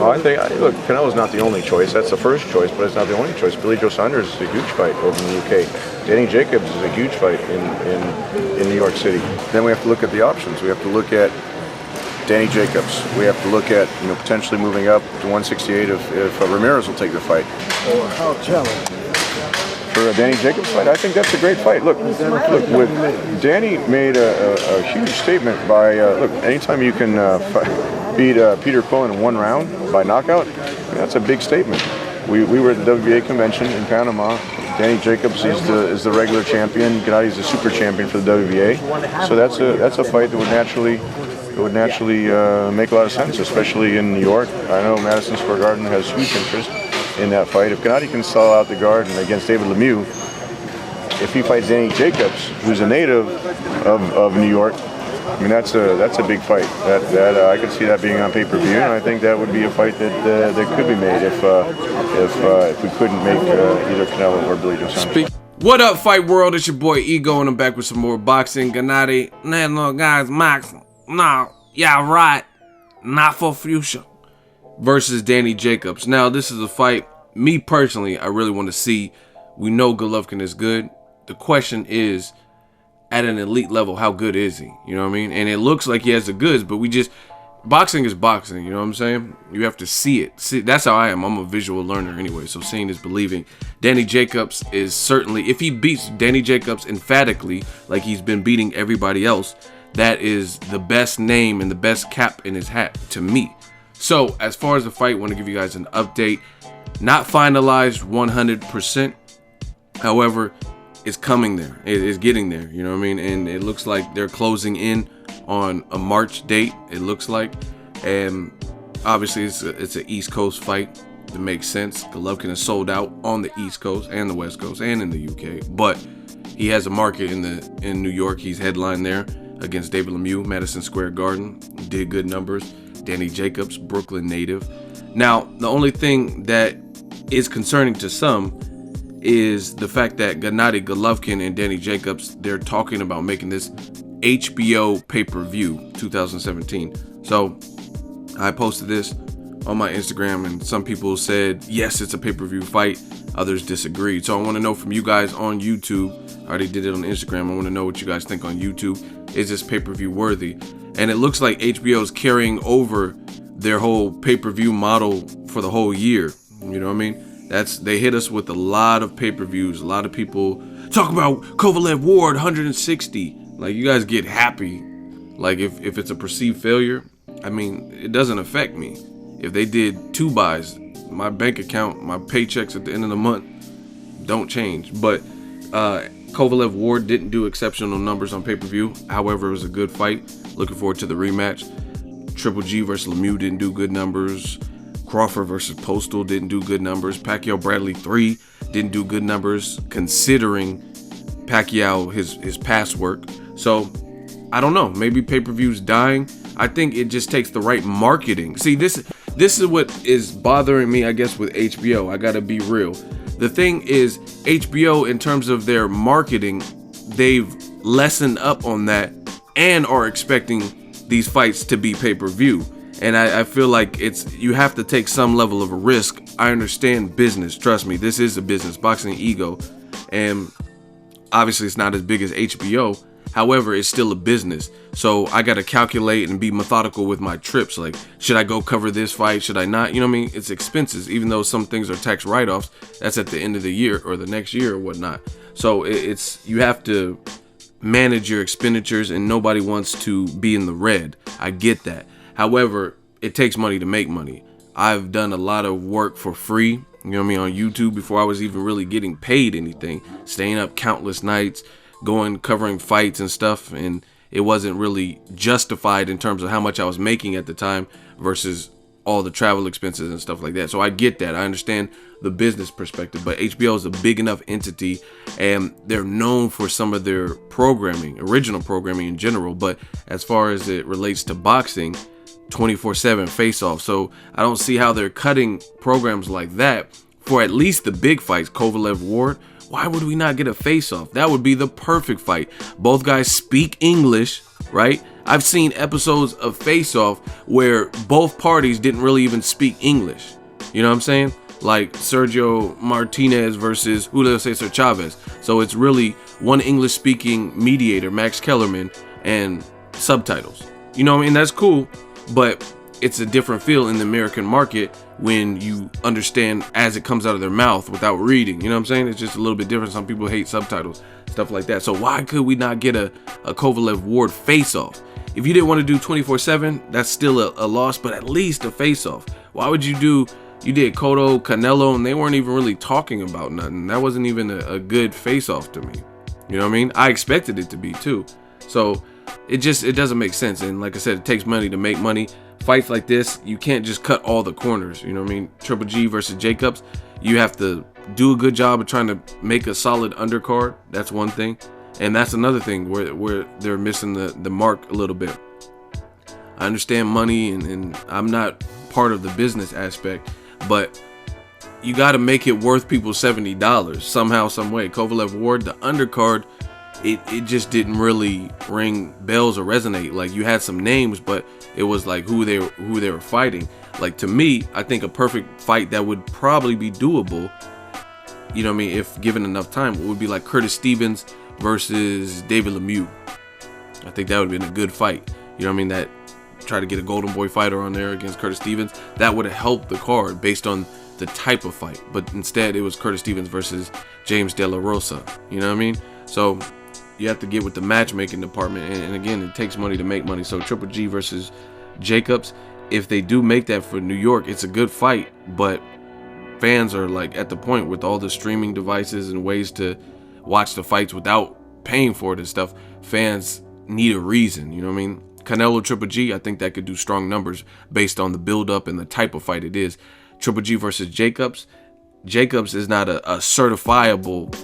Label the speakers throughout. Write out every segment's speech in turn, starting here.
Speaker 1: I think, look, Canelo's not the only choice. That's the first choice, but it's not the only choice. Billy Joe Saunders is a huge fight over in the UK. Gennady Jacobs is a huge fight in New York City. Then we have to look at the options. We have to look at Gennady Jacobs. We have to look at, potentially moving up to 168 if Ramirez will take the fight.
Speaker 2: Or how challenging?
Speaker 1: For a Gennady Jacobs fight, I think that's a great fight. Look, Danny made a huge statement by, look, anytime you can beat Peter Quillin in 1 round by knockout, that's a big statement. We were at the WBA convention in Panama. Gennady Jacobs is the regular champion. Gennady's the super champion for the WBA. So that's a fight that would naturally make a lot of sense, especially in New York. I know Madison Square Garden has huge interest in that fight. If Gennady can sell out the Garden against David Lemieux, if he fights Gennady Jacobs, who's a native of New York, I mean that's a big fight. That I could see that being on pay-per-view, and I think that would be a fight that could be made if we couldn't make either Canelo or Billy Joe Saunders.
Speaker 3: What up, Fight World? It's your boy Ego, and I'm back with some more boxing. Gennady, no guys, Max, no, yeah, right, not for future. Versus Gennady Jacobs. Now, this is a fight, me personally, I really want to see. We know Golovkin is good. The question is, at an elite level, how good is he? You know what I mean? And it looks like he has the goods, but boxing is boxing, you know what I'm saying? You have to see it. That's how I am. I'm a visual learner anyway, so seeing is believing. Gennady Jacobs is certainly, if he beats Gennady Jacobs emphatically, like he's been beating everybody else, that is the best name and the best cap in his hat to me. So, as far as the fight, I want to give you guys an update. Not finalized 100%. However, it's coming there. It's getting there, you know what I mean? And it looks like they're closing in on a March date, it looks like. And obviously, it's an East Coast fight. It makes sense. Golovkin is sold out on the East Coast and the West Coast and in the UK. But he has a market in New York. He's headlined there against David Lemieux, Madison Square Garden. Did good numbers. Gennady Jacobs, Brooklyn native. Now, the only thing that is concerning to some is the fact that Gennady Golovkin and Gennady Jacobs, they're talking about making this HBO pay-per-view 2017. So I posted this on my Instagram, and some people said, yes, it's a pay-per-view fight. Others disagreed. So I want to know from you guys on YouTube. I already did it on Instagram. I want to know what you guys think on YouTube. Is this pay-per-view worthy? And it looks like HBO is carrying over their whole pay-per-view model for the whole year. You know what I mean? They hit us with a lot of pay-per-views. A lot of people talk about Kovalev Ward 160. Like, you guys get happy. Like, if it's a perceived failure, I mean, it doesn't affect me. If they did 2 buys, my bank account, my paychecks at the end of the month don't change. But Kovalev Ward didn't do exceptional numbers on pay-per-view. However, it was a good fight. Looking forward to the rematch. Triple G versus Lemieux didn't do good numbers. Crawford versus Postal didn't do good numbers. Pacquiao Bradley 3 didn't do good numbers considering Pacquiao his past work. So I don't know. Maybe pay-per-view's dying. I think it just takes the right marketing. See, this is what is bothering me, I guess, with HBO. I gotta be real. The thing is, HBO, in terms of their marketing, they've lessened up on that and are expecting these fights to be pay-per-view. And I feel like you have to take some level of a risk. I understand business. Trust me, this is a business. Boxing Ego. And obviously it's not as big as HBO. However, it's still a business. So I got to calculate and be methodical with my trips. Like, should I go cover this fight? Should I not? You know what I mean? It's expenses. Even though some things are tax write-offs, that's at the end of the year or the next year or whatnot. So you have to manage your expenditures, and nobody wants to be in the red. I get that. However, it takes money to make money. I've done a lot of work for free, you know what I mean, on YouTube before I was even really getting paid anything. Staying up countless nights, covering fights and stuff, and it wasn't really justified in terms of how much I was making at the time versus all the travel expenses and stuff like that. So I get that. I understand the business perspective, but HBO is a big enough entity and they're known for some of their programming, original programming in general. But as far as it relates to boxing, 24/7 face-off. So I don't see how they're cutting programs like that for at least the big fights. Kovalev Ward, why would we not get a face-off? That would be the perfect fight. Both guys speak English, right? I've seen episodes of Face Off where both parties didn't really even speak English. You know what I'm saying? Like Sergio Martinez versus Julio Cesar Chavez. So it's really one English speaking mediator, Max Kellerman, and subtitles. You know what I mean? That's cool, but it's a different feel in the American market when you understand as it comes out of their mouth without reading. You know what I'm saying? It's just a little bit different. Some people hate subtitles, stuff like that. So why could we not get a Kovalev Ward face-off? If you didn't want to do 24/7, that's still a loss, but at least a face-off. Why would you did Cotto, Canelo, and they weren't even really talking about nothing. That wasn't even a good face-off to me. You know what I mean? I expected it to be too. So it doesn't make sense. And like I said, it takes money to make money. Fights like this, you can't just cut all the corners. You know what I mean? Triple G versus Jacobs, you have to do a good job of trying to make a solid undercard. That's one thing. And that's another thing where they're missing the mark a little bit. I understand money and I'm not part of the business aspect, but you got to make it worth people $70 somehow, some way. Kovalev Ward, the undercard, it just didn't really ring bells or resonate. Like, you had some names, but it was like who they were fighting. Like, to me, I think a perfect fight that would probably be doable, you know what I mean, if given enough time, would be like Curtis Stevens versus David Lemieux. I think that would have been a good fight. You know what I mean? That try to get a Golden Boy fighter on there against Curtis Stevens. That would have helped the card based on the type of fight. But instead, it was Curtis Stevens versus James De La Rosa. You know what I mean? So you have to get with the matchmaking department. And again, it takes money to make money. So Triple G versus Jacobs, if they do make that for New York, it's a good fight. But fans are like at the point with all the streaming devices and ways to watch the fights without paying for it and stuff. Fans need a reason. You know what I mean? Canelo Triple G, I think that could do strong numbers based on the build-up and the type of fight it is. Triple G versus Jacobs. Jacobs is not a certifiable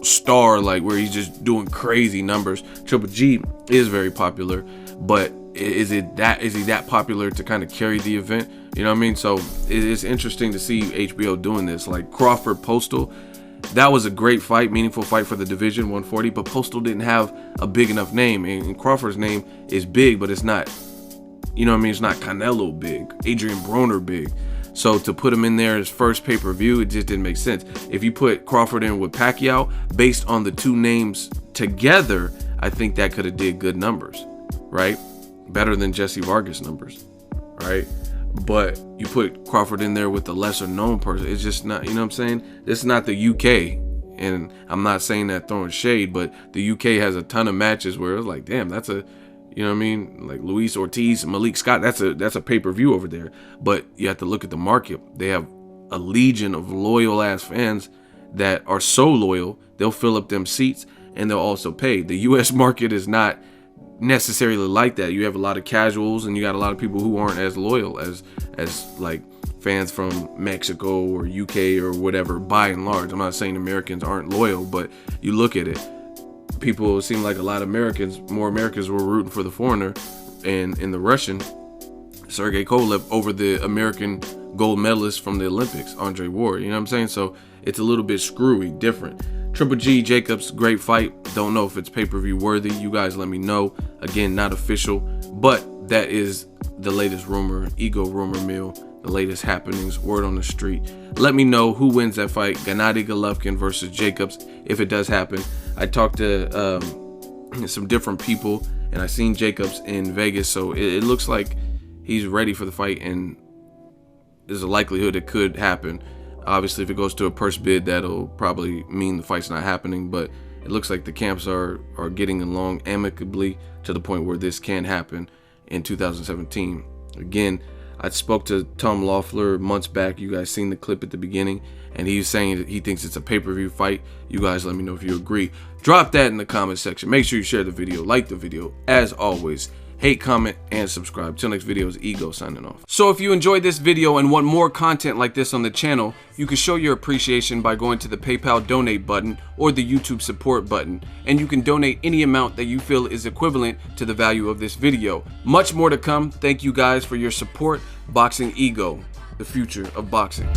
Speaker 3: star, like where he's just doing crazy numbers. Triple G is very popular, but is he that popular to kind of carry the event? You know what I mean? So it's interesting to see HBO doing this. Like Crawford Postal, that was a great fight, meaningful fight for the division 140, but Postal didn't have a big enough name, and Crawford's name is big, but it's not, you know what I mean, it's not Canelo big, Adrian Broner big. So to put him in there as first pay-per-view, it just didn't make sense. If you put Crawford in with Pacquiao, based on the two names together, I think that could have did good numbers, right? Better than Jesse Vargas numbers, right? But you put Crawford in there with the lesser known person, it's just not, you know what I'm saying? It's not the UK, and I'm not saying that throwing shade, but the UK has a ton of matches where it's like, damn, that's a, you know what I mean? Like Luis Ortiz, Malik Scott, that's a pay-per-view over there. But you have to look at the market. They have a legion of loyal ass fans that are so loyal, they'll fill up them seats and they'll also pay. The US market is not necessarily like that. You have a lot of casuals and you got a lot of people who aren't as loyal as like fans from Mexico or UK or whatever, by and large. I'm not saying Americans aren't loyal, but you look at it, people, it seem like a lot of more Americans were rooting for the foreigner and in the Russian Sergey Kovalev over the American gold medalist from the Olympics, Andre Ward. You know what I'm saying? So it's a little bit screwy, different. Triple G Jacobs, great fight. Don't know if it's pay-per-view worthy. You guys let me know. Again, not official, but that is the latest rumor, ego rumor mill, the latest happenings, word on the street. Let me know who wins that fight, Gennady Golovkin versus Jacobs, if it does happen. I talked to some different people, and I seen Jacobs in Vegas, so it looks like he's ready for the fight, and there's a likelihood it could happen. Obviously, if it goes to a purse bid, that'll probably mean the fight's not happening, but it looks like the camps are getting along amicably to the point where this can happen in 2017. Again, I spoke to Tom Loeffler months back. You guys seen the clip at the beginning, and he's saying that he thinks it's a pay-per-view fight. You guys let me know if you agree. Drop that in the comment section. Make sure you share the video, like the video. As always, hate, comment, and subscribe. Till next video is Ego signing off. So if you enjoyed this video and want more content like this on the channel, you can show your appreciation by going to the PayPal donate button or the YouTube support button, and you can donate any amount that you feel is equivalent to the value of this video. Much more to come. Thank you guys for your support. Boxing Ego, the future of boxing.